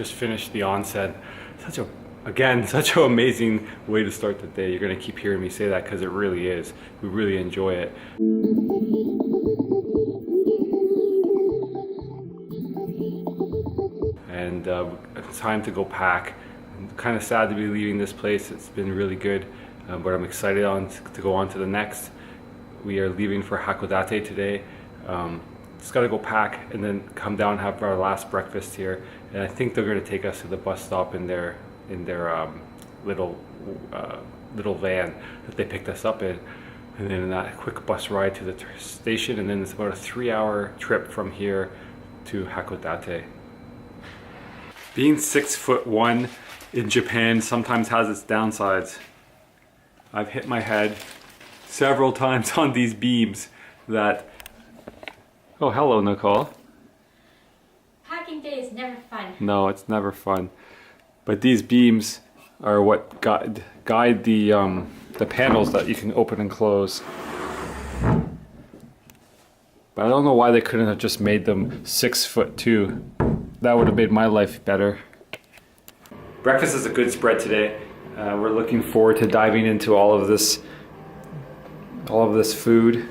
just finished the onsen. Again, such an amazing way to start the day. You're gonna keep hearing me say that because it really is. We really enjoy it. And it's time to go pack. I'm kind of sad to be leaving this place. It's been really good, but I'm excited to go on to the next. We are leaving for Hakodate today. Just gotta go pack and then come down and have our last breakfast here. And I think they're gonna take us to the bus stop in their little van that they picked us up in, and then that quick bus ride to the station, and then it's about a 3-hour trip from here to Hakodate. Being 6'1" in Japan sometimes has its downsides. I've hit my head several times on these beams that... Oh, hello, Nicole. Packing day is never fun. No, it's never fun. But these beams are what guide the panels that you can open and close. But I don't know why they couldn't have just made them 6'2". That would have made my life better. Breakfast is a good spread today. We're looking forward to diving into all of this food.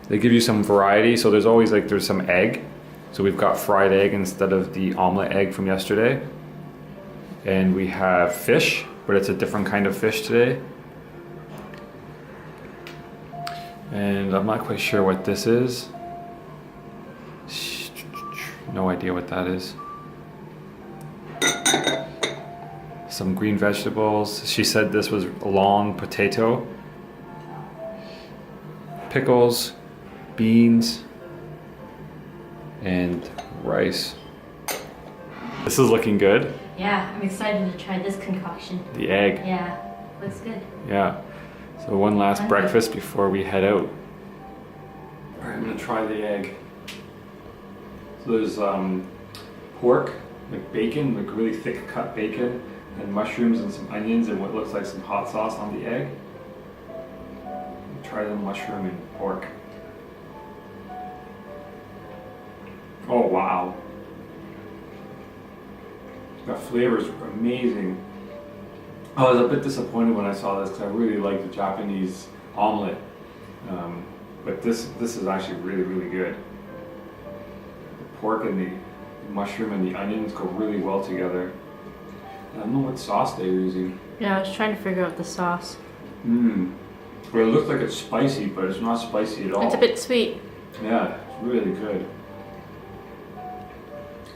They give you some variety, so there's always there's some egg. So we've got fried egg instead of the omelet egg from yesterday. And we have fish, but it's a different kind of fish today. And I'm not quite sure what this is. No idea what that is. Some green vegetables. She said this was long potato. Pickles, beans, and rice. This is looking good. Yeah, I'm excited to try this concoction. The egg. Yeah, looks good. Yeah. So one last breakfast before we head out. Alright, I'm gonna try the egg. So there's pork, bacon, really thick cut bacon, and mushrooms and some onions and what looks like some hot sauce on the egg. Try the mushroom and pork. Oh wow. That flavor is amazing. I was a bit disappointed when I saw this because I really like the Japanese omelet. But this is actually really good. The pork and the mushroom and the onions go really well together. I don't know what sauce they're using. Yeah, I was trying to figure out the sauce. Well, it looks like it's spicy, but it's not spicy at all. It's a bit sweet. Yeah, it's really good.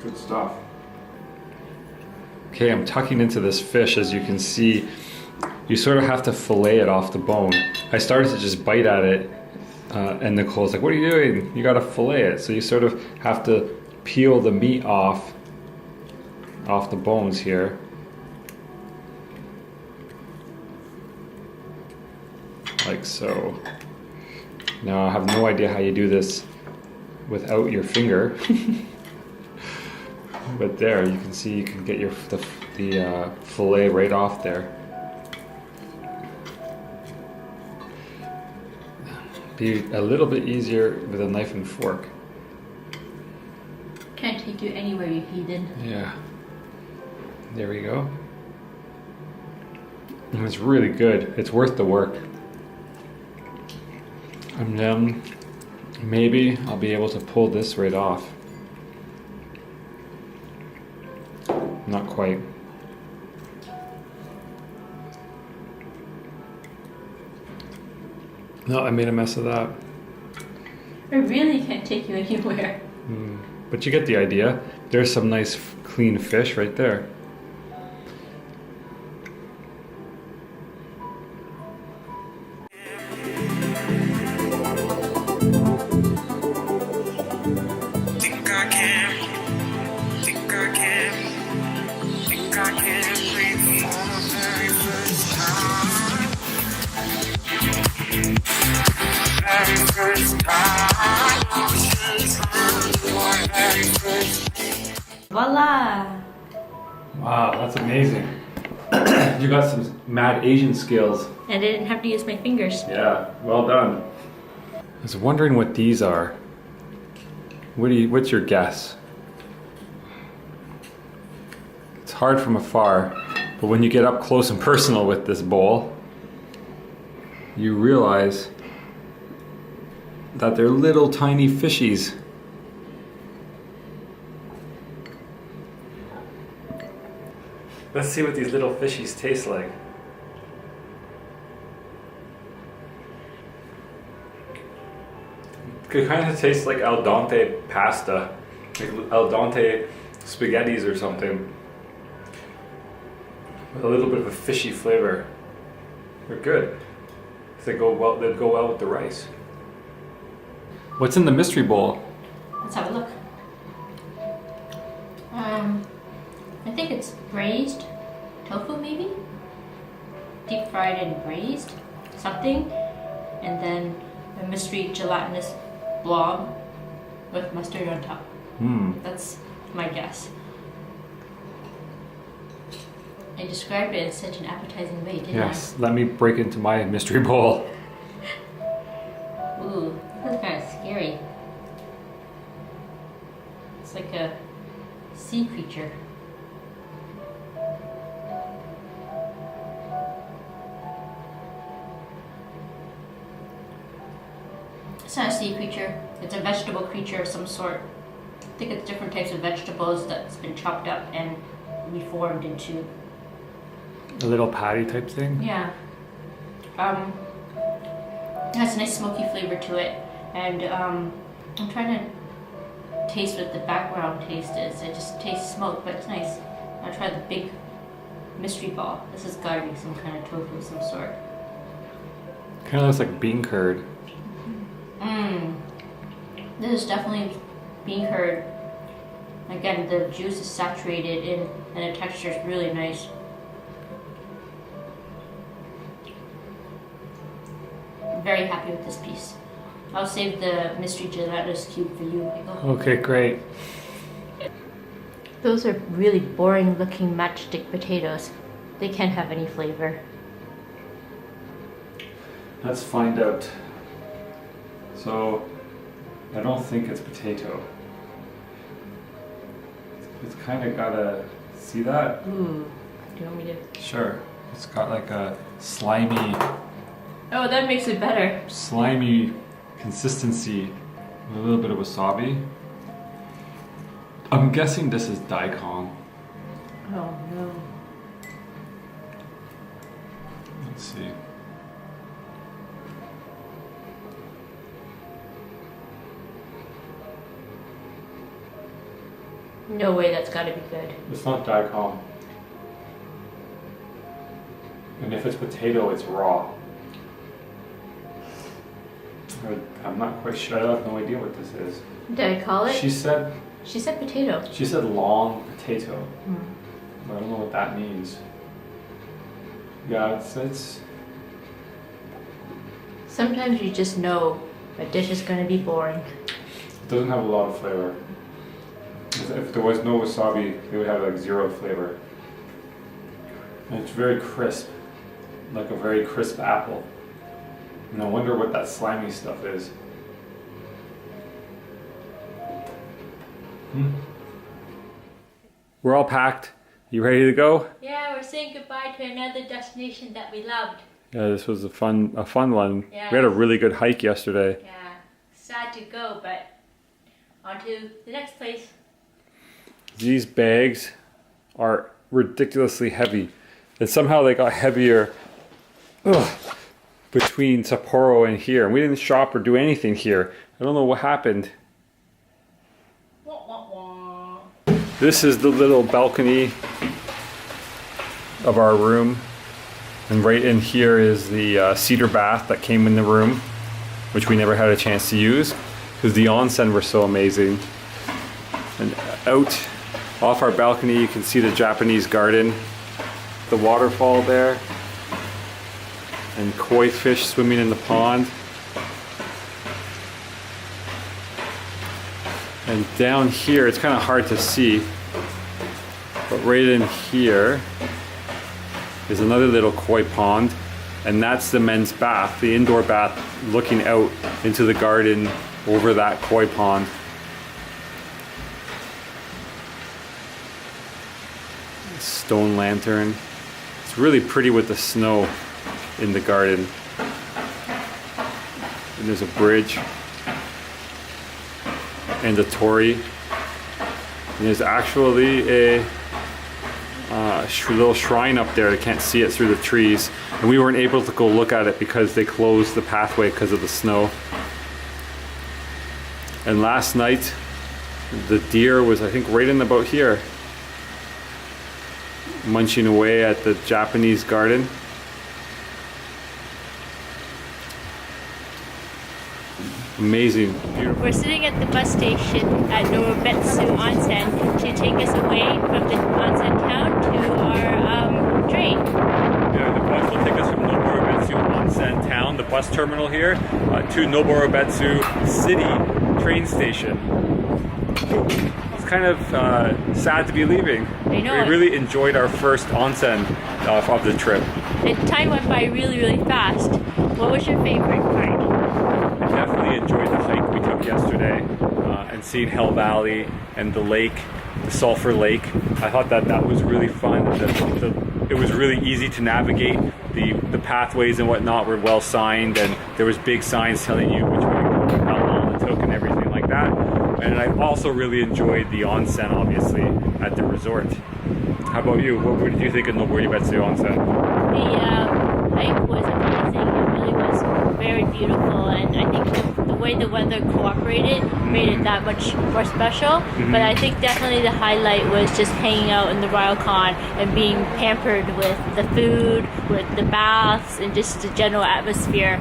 Good stuff. Okay, I'm tucking into this fish. As you can see, you sort of have to fillet it off the bone. I started to just bite at it, and Nicole's like, what are you doing? You gotta fillet it. So you sort of have to peel the meat off the bones here. Like so. Now I have no idea how you do this without your finger. But there, you can see you can get the fillet right off there. Be a little bit easier with a knife and fork. Can't take you anywhere you heathen. Yeah. There we go. And it's really good. It's worth the work. And then maybe I'll be able to pull this right off. Not quite. No, I made a mess of that. I really can't take you anywhere. But you get the idea. There's some nice clean fish right there. Voila! Wow, that's amazing. You got some mad Asian skills. And I didn't have to use my fingers. Yeah, well done. I was wondering what these are. What's your guess? hard from afar, but when you get up close and personal with this bowl, you realize that they're little tiny fishies. Let's see what these little fishies taste like. It kind of tastes like al dente pasta, like al dente spaghettis or something, with a little bit of a fishy flavor. They're good. They go well. They go well with the rice. What's in the mystery bowl? Let's have a look. I think it's braised tofu, maybe? Deep fried and braised something, and then a mystery gelatinous blob with mustard on top. That's my guess. I described it in such an appetizing way, didn't Yes, let me break into my mystery bowl. I? Ooh, that's kind of scary. It's like a sea creature. It's not a sea creature, it's a vegetable creature of some sort. I think it's different types of vegetables that's been chopped up and reformed into. A little patty type thing? Yeah. It has a nice smoky flavor to it, and I'm trying to taste what the background taste is. I just taste smoke, but it's nice. I'll try the big mystery ball. This has got to be some kind of tofu of some sort. Kind of looks like bean curd. This is definitely bean curd. Again, the juice is saturated in, and the texture is really nice. I'm very happy with this piece. I'll save the mystery gelatinous cube for you, Michael. Okay, great. Those are really boring looking matchstick potatoes. They can't have any flavor. Let's find out. So, I don't think it's potato. It's kind of got a, see that? Ooh, do you want me to? Sure. It's got like a slimy Oh, that makes it better. consistency with a little bit of wasabi. I'm guessing this is daikon. Oh no. Let's see. No way, that's gotta be good. It's not daikon. And if it's potato, it's raw. I'm not quite sure. I have no idea what this is. Did I call it? She said potato. She said long potato. I don't know what that means. Yeah, it's Sometimes you just know a dish is gonna be boring. it doesn't have a lot of flavor. If there was no wasabi, it would have like zero flavor. And it's very crisp, like a very crisp apple. And I wonder what that slimy stuff is. We're all packed. You ready to go? Yeah, we're saying goodbye to another destination that we loved. Yeah, this was a fun one. Yeah. We had a really good hike yesterday. Yeah, sad to go, but on to the next place. These bags are ridiculously heavy, and somehow they got heavier between Sapporo and here. And we didn't shop or do anything here. I don't know what happened. Wah, wah, wah. This is the little balcony of our room, and right in here is the cedar bath that came in the room, which we never had a chance to use because the onsen were so amazing. And out off our balcony you can see the Japanese garden, the waterfall there, and koi fish swimming in the pond. And down here, it's kind of hard to see, but right in here is another little koi pond, and that's the men's bath, the indoor bath looking out into the garden over that koi pond. stone lantern. It's really pretty with the snow in the garden. And there's a bridge and a torii. And there's actually a little shrine up there. I can't see it through the trees. And we weren't able to go look at it because they closed the pathway because of the snow. And last night, the deer was, I think, right in about here, munching away at the Japanese garden. Amazing, beautiful. We're sitting at the bus station at Noboribetsu Onsen to take us away from the onsen town to our train. Yeah, the bus will take us from Noboribetsu Onsen town, the bus terminal here, to Noboribetsu City train station. It's kind of sad to be leaving. I know. We really enjoyed our first onsen of the trip. And time went by really, really fast. What was your favorite part? I definitely enjoyed the hike we took yesterday and seeing Hell Valley and the lake, the Sulphur Lake. I thought that was really fun. It was really easy to navigate. The pathways and whatnot were well signed, and there was big signs telling you which way to go, how long it took, and everything like that. And I also really enjoyed the onsen, obviously, at the resort. How about you? What did you think of Noboribetsu Onsen? The hike was amazing. It really was very beautiful, and I think the way the weather cooperated made it that much more special. But I think definitely the highlight was just hanging out in the ryokan and being pampered with the food, with the baths, and just the general atmosphere.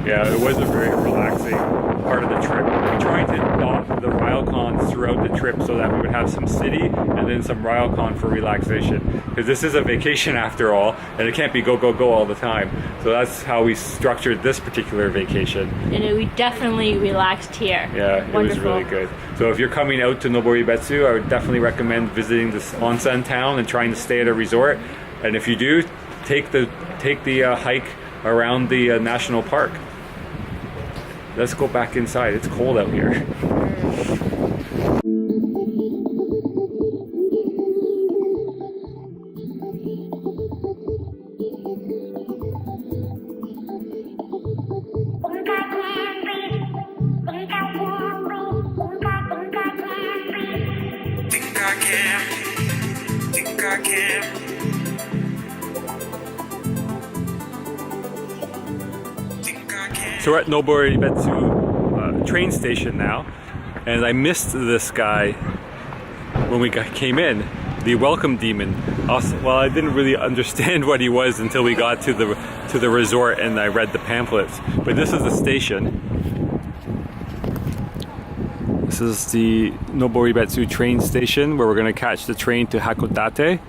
Yeah, it was a very relaxing part of the trip. We tried to dot the ryokans throughout the trip so that we would have some city and then some ryokan for relaxation. Because this is a vacation after all, and it can't be go, go, go all the time. So that's how we structured this particular vacation. And we definitely relaxed here. Yeah, it was really good. So if you're coming out to Noboribetsu, I would definitely recommend visiting this onsen town and trying to stay at a resort. And if you do, take the hike around the national park. Let's go back inside. It's cold out here. So we're at Noboribetsu train station now, and I missed this guy when we came in, the welcome demon. Well, I didn't really understand what he was until we got to the resort and I read the pamphlets. But this is the station. This is the Noboribetsu train station where we're going to catch the train to Hakodate.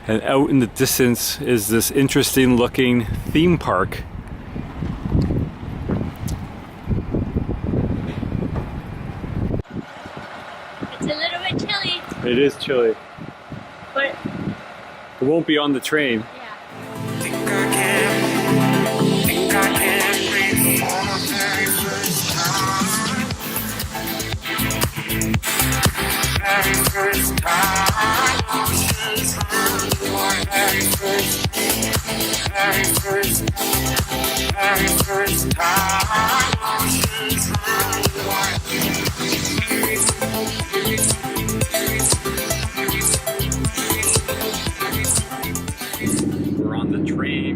And out in the distance is this interesting looking theme park. It's a little bit chilly, It is chilly. but It won't be on the train. yeah. Think I can breathe for the very first time. Very first time. Very first, very first, very first time. We're on the train.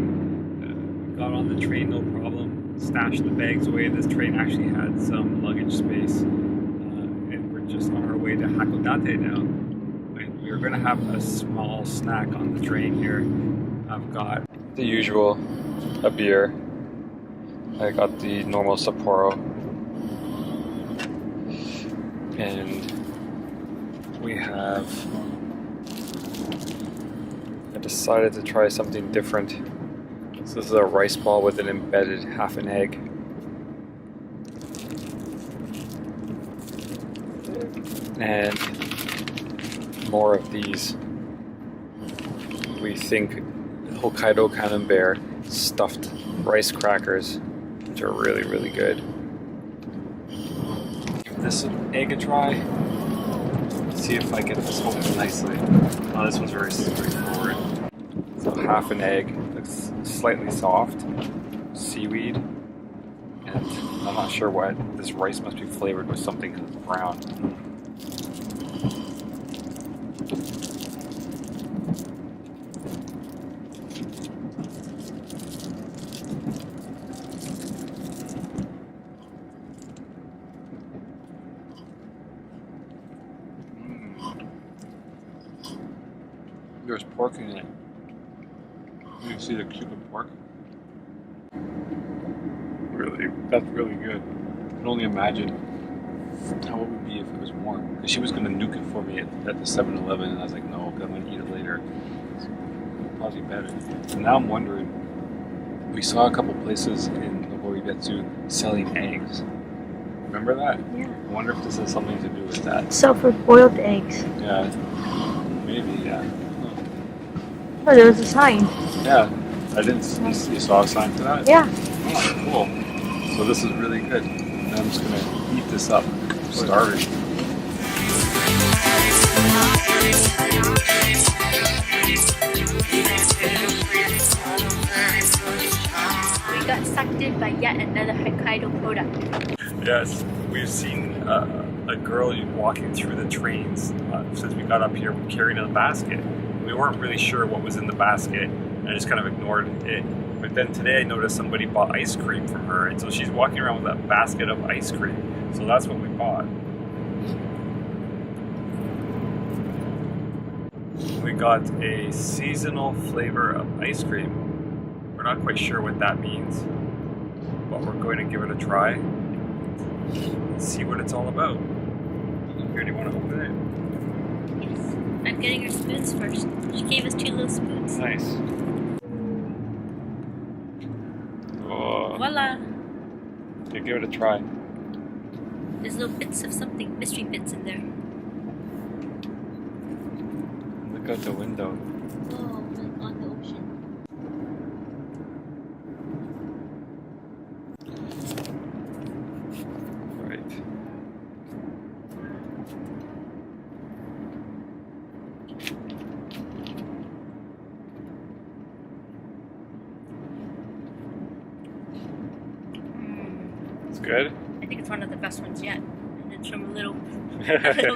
We got on the train, no problem. Stashed the bags away. This train actually had some luggage space. And we're just on our way to Hakodate now. And we're going to have a small snack on the train here. I've got the usual, a beer. I got the normal Sapporo. And we have... I decided to try something different. So this is a rice ball with an embedded half an egg. And more of these. We think Hokkaido camembert stuffed rice crackers, which are really, really good. Give this egg a try. see if I get this open nicely. Oh, this one's very straightforward. So half an egg, looks slightly soft, seaweed, and I'm not sure what. This rice must be flavored with something because it's brown. There's pork in it. You can see the cube of pork. Really, that's really good. I can only imagine how it would be if it was warm. Because she was going to nuke it for me at the 7-Eleven, and I was like, no, I'm going to eat it later. It's probably better. So now I'm wondering, we saw a couple places in Noboribetsu selling eggs. Remember that? Yeah. I wonder if this has something to do with that. So for boiled eggs. Yeah, maybe, yeah. Oh, there was a sign. Yeah, I didn't. You saw a sign for that? Yeah. Oh, cool. So this is really good. And I'm just gonna eat this up. I'm starving. We got sucked in by yet another Hokkaido product. Yes, we've seen a girl walking through the trains since we got up here carrying a basket. We weren't really sure what was in the basket, and I just kind of ignored it. But then today I noticed somebody bought ice cream from her, and so she's walking around with a basket of ice cream. So that's what we bought. We got a seasonal flavor of ice cream. We're not quite sure what that means, but we're going to give it a try and see what it's all about. Here, do you want to open it? I'm getting her spoons first. She gave us 2 little spoons. Nice. Oh. Voila! Okay, give it a try. There's little bits of something, mystery bits in there. Look out the window. Oh, like on the ocean. Right. It's good? I think it's one of the best ones yet. And it's from a little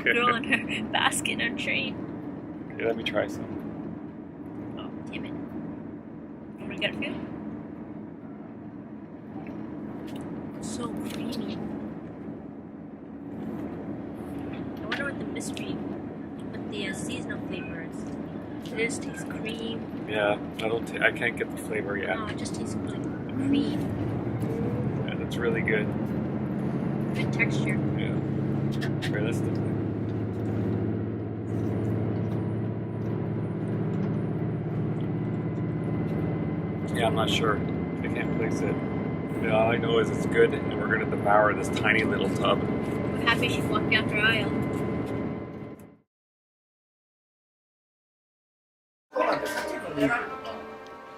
girl in her basket on a train. Okay, let me try some. Oh, damn it. I'm gonna get it for you. It's so creamy. I wonder what the mystery, what the seasonal flavor is. It is tastes cream. Yeah, I can't get the flavor yet. Oh, it just tastes like cream. Yeah, that's really good. Good texture. Yeah. Here, let's do it. Yeah, I'm not sure. I can't place it. Yeah, all I know is it's good, and we're gonna devour this tiny little tub. I'm happy she walked down the aisle.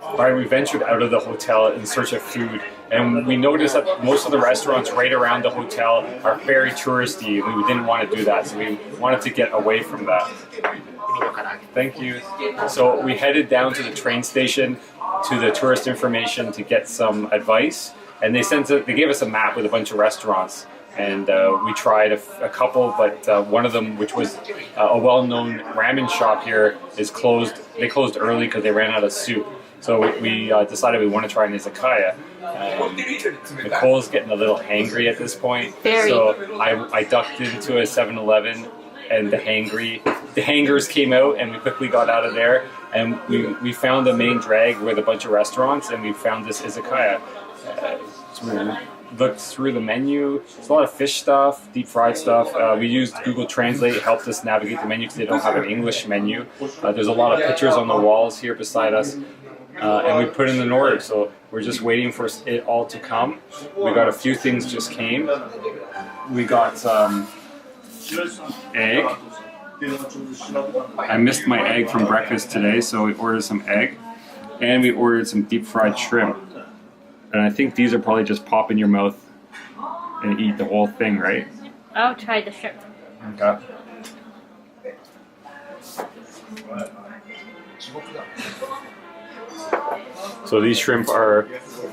Alright, we ventured out of the hotel in search of food, and we noticed that most of the restaurants right around the hotel are very touristy, and we didn't want to do that, so we wanted to get away from that. Thank you. So we headed down to the train station to the tourist information to get some advice, and they gave us a map with a bunch of restaurants, and we tried a couple, but one of them, which was a well-known ramen shop here, is closed. They closed early because they ran out of soup. So we decided we want to try an izakaya. Nicole's getting a little hangry at this point. Very. So I ducked into a 7-Eleven, and the hangers came out, and we quickly got out of there. And we found the main drag with a bunch of restaurants, and we found this izakaya. So we looked through the menu. There's a lot of fish stuff, deep fried stuff. We used Google Translate. It helped us navigate the menu because they don't have an English menu. There's a lot of pictures on the walls here beside us. And we put in an order, so we're just waiting for it all to come. We got a few things just came. We got some egg. I missed my egg from breakfast today, so we ordered some egg. And we ordered some deep fried shrimp. And I think these are probably just pop in your mouth and eat the whole thing, right? I'll try the shrimp. Okay. So these shrimp are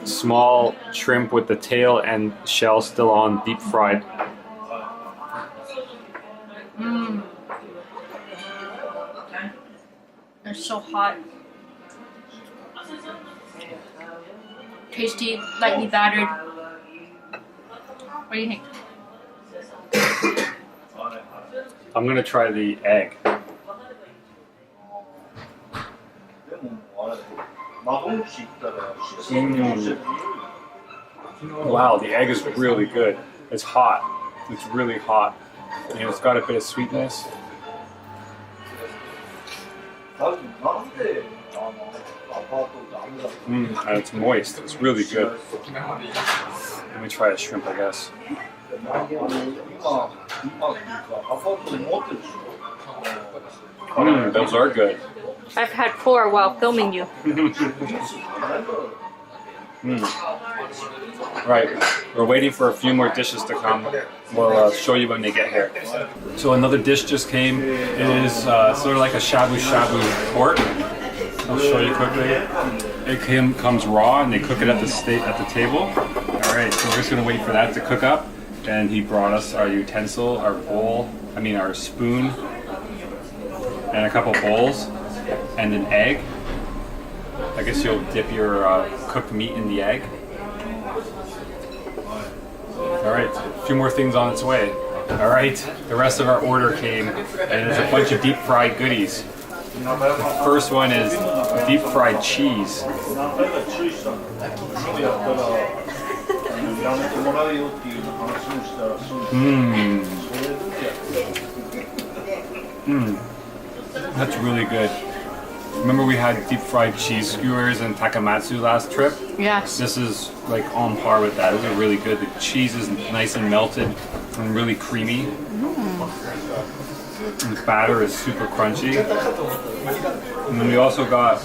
small shrimp with the tail and shell still on, deep fried. Mmm. They're so hot. Tasty, lightly battered. What do you think? I'm gonna try the egg. Wow, the egg is really good. It's hot. It's really hot. And it's got a bit of sweetness. And it's moist. It's really good. Let me try a shrimp, I guess. Those are good. I've had 4 while filming you. Right, we're waiting for a few more dishes to come. We'll show you when they get here. So another dish just came. It is sort of like a shabu shabu pork. I'll show you quickly. It comes raw and they cook it at the table. All right, so we're just gonna wait for that to cook up. And he brought us our utensil, our bowl, our spoon, and a couple bowls, and an egg. I guess you'll dip your cooked meat in the egg. All right, a few more things on its way. All right, the rest of our order came, and there's a bunch of deep fried goodies. The first one is deep fried cheese. That's really good. Remember we had deep fried cheese skewers in Takamatsu last trip? Yes. This is like on par with that. This is really good. The cheese is nice and melted and really creamy. And the batter is super crunchy. And then we also got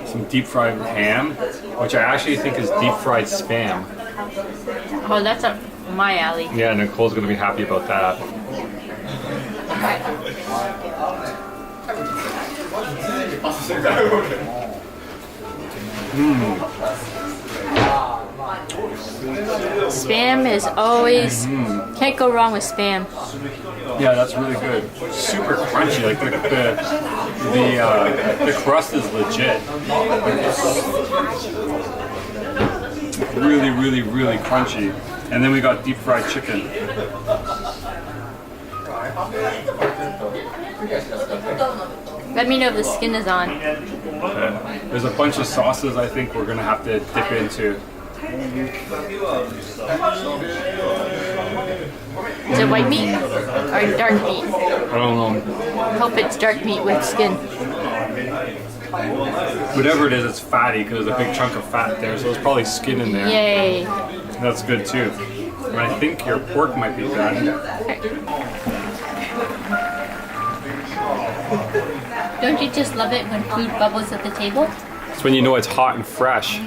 some deep fried ham, which I actually think is deep fried Spam. Oh, that's up my alley. Yeah, Nicole's gonna be happy about that. Spam is always, can't go wrong with Spam. Yeah, that's really good. Super crunchy. Like the crust is legit. Really, really, really crunchy. And then we got deep fried chicken. Let me know if the skin is on. Okay. There's a bunch of sauces I think we're gonna have to dip into. Is it white meat or dark meat? I don't know. Hope it's dark meat with skin. Whatever it is, it's fatty because there's a big chunk of fat there, so there's probably skin in there. Yay. That's good too. And I think your pork might be done. Okay. Don't you just love it when food bubbles at the table? It's when you know it's hot and fresh.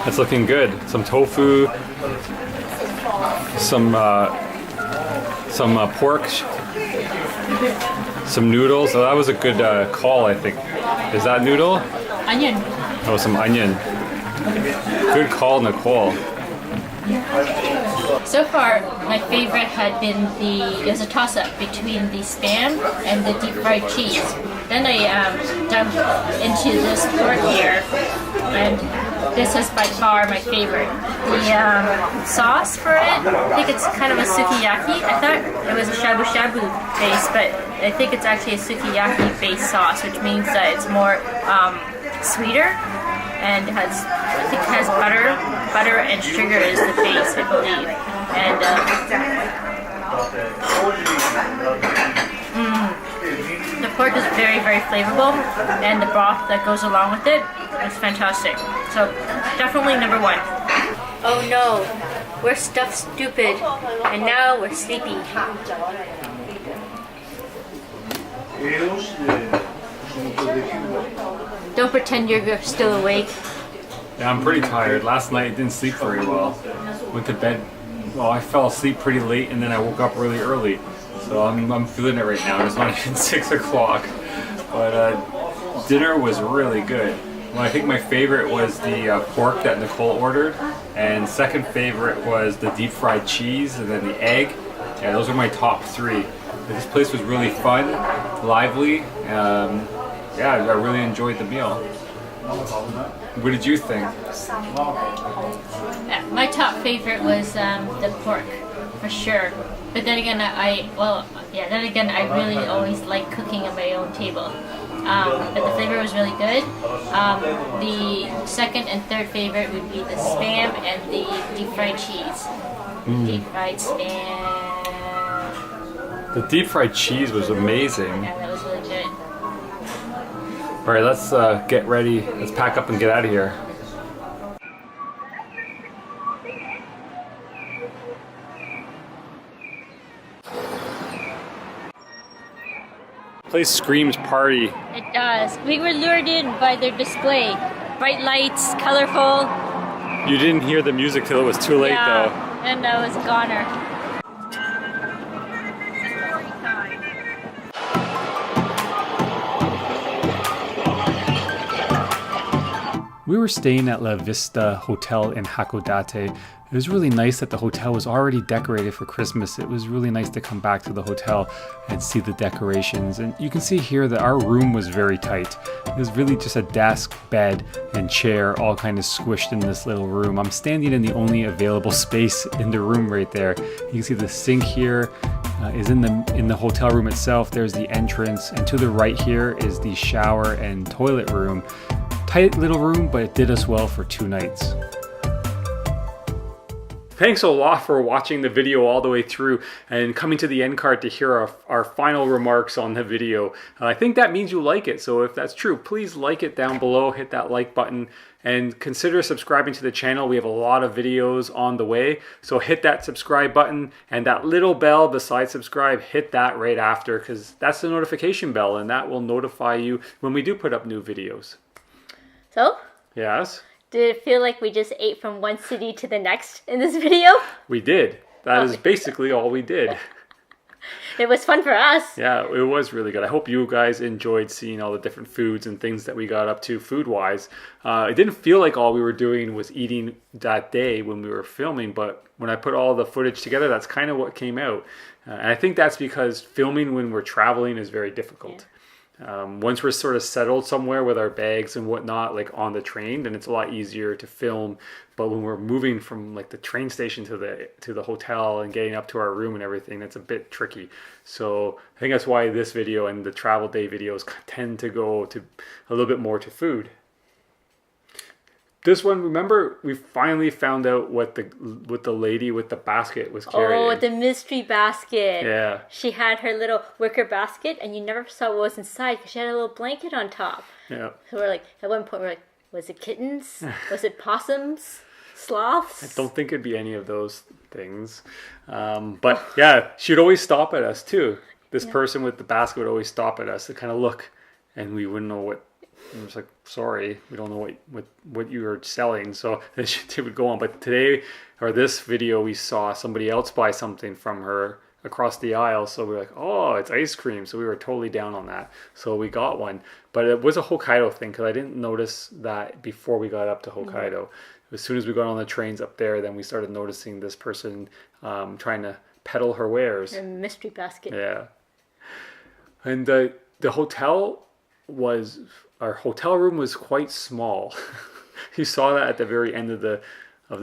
It's looking good. Some tofu, some pork, some noodles. So that was a good call, I think. Is that noodle? Onion. Oh, some onion. Good call, Nicole. So far, my favorite had been it was a toss-up between the Spam and the deep fried cheese. Then I dug into this pork here, and this is by far my favorite. The sauce for it, I think it's kind of a sukiyaki. I thought it was a shabu shabu base, but I think it's actually a sukiyaki based sauce, which means that it's more sweeter and I think has butter and sugar is the base, I believe. And the pork is very, very flavorful, and the broth that goes along with it is fantastic. So definitely number 1. Oh no, we're stuffed stupid, and now we're sleepy. Don't pretend you're still awake. Yeah, I'm pretty tired. Last night I didn't sleep very well. Went to bed well, I fell asleep pretty late and then I woke up really early. So I'm feeling it right now. It's not even 6 o'clock. But dinner was really good. Well, I think my favorite was the pork that Nicole ordered. And second favorite was the deep fried cheese and then the egg. Yeah, those are my top 3. This place was really fun, lively. Yeah, I really enjoyed the meal. What did you think? My top favorite was the pork, for sure. But then again, I really always like cooking at my own table. But the flavor was really good. The second and third favorite would be the spam and the deep fried cheese. Deep fried spam. The deep fried cheese was amazing. Yeah, that was really good. All right, let's get ready. Let's pack up and get out of here. Place screams party. It does. We were lured in by their display. Bright lights, colorful. You didn't hear the music till it was too late, though. And I was a goner. We were staying at La Vista Hotel in Hakodate. It was really nice that the hotel was already decorated for Christmas. It was really nice to come back to the hotel and see the decorations. And you can see here that our room was very tight. It was really just a desk, bed, and chair all kind of squished in this little room. I'm standing in the only available space in the room right there. You can see the sink here is in the hotel room itself. There's the entrance, and to the right here is the shower and toilet room. Tight little room, but it did us well for 2 nights. Thanks a lot for watching the video all the way through and coming to the end card to hear our final remarks on the video. I think that means you like it, so if that's true, please like it down below, hit that like button, and consider subscribing to the channel. We have a lot of videos on the way, so hit that subscribe button and that little bell beside subscribe, hit that right after, because that's the notification bell and that will notify you when we do put up new videos. So? Yes? Did it feel like we just ate from one city to the next in this video? We did. That is basically all we did. It was fun for us. Yeah, it was really good. I hope you guys enjoyed seeing all the different foods and things that we got up to food-wise. It didn't feel like all we were doing was eating that day when we were filming, but when I put all the footage together, that's kind of what came out. And I think that's because filming when we're traveling is very difficult. Yeah. Once we're sort of settled somewhere with our bags and whatnot, like on the train, then it's a lot easier to film. But when we're moving from like the train station to the hotel and getting up to our room and everything, that's a bit tricky. So I think that's why this video and the travel day videos tend to go to a little bit more to food. This one, remember, we finally found out what the lady with the basket was carrying. Oh, the mystery basket. Yeah. She had her little wicker basket, and you never saw what was inside because she had a little blanket on top. Yeah. So we're like, at one point, we're like, was it kittens? Was it possums? Sloths? I don't think it'd be any of those things. But yeah, she'd always stop at us too. This person with the basket would always stop at us to kind of look, and we wouldn't know what. I was like, sorry, we don't know what you are selling. So then she would go on. But today, or this video, we saw somebody else buy something from her across the aisle. So we were like, oh, it's ice cream. So we were totally down on that. So we got one. But it was a Hokkaido thing because I didn't notice that before we got up to Hokkaido. As soon as we got on the trains up there, then we started noticing this person trying to peddle her wares. A mystery basket. Yeah. And the hotel was... Our hotel room was quite small. You saw that at the very end of the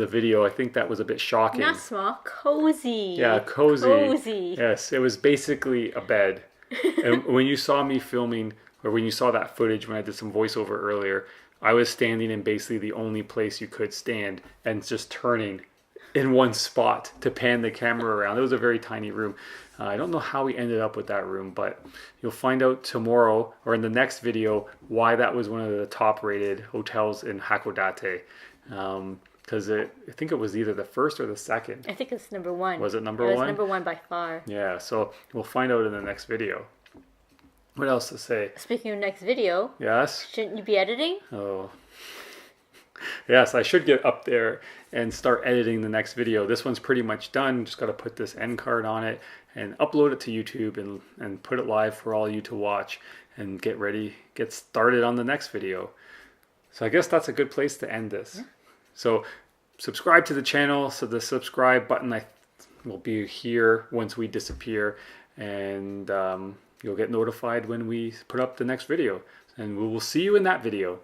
video. I think that was a bit shocking. Not small, cozy. Yeah, cozy. Cozy. Yes, it was basically a bed. And when you saw me filming, or when you saw that footage when I did some voiceover earlier, I was standing in basically the only place you could stand and just turning in one spot to pan the camera around. It was a very tiny room. I don't know how we ended up with that room, but you'll find out tomorrow or in the next video why that was one of the top rated hotels in Hakodate. Because I think it was either the first or the second. I think it's number 1. Was it number 1? It was number 1 by far. Yeah, so we'll find out in the next video. What else to say? Speaking of next video. Yes? Shouldn't you be editing? Oh. Yes, I should get up there and start editing the next video. This one's pretty much done. Just got to put this end card on it and upload it to YouTube and put it live for all you to watch and get started on the next video. So I guess that's a good place to end this. So subscribe to the channel. So the subscribe button will be here once we disappear, and you'll get notified when we put up the next video. And we will see you in that video.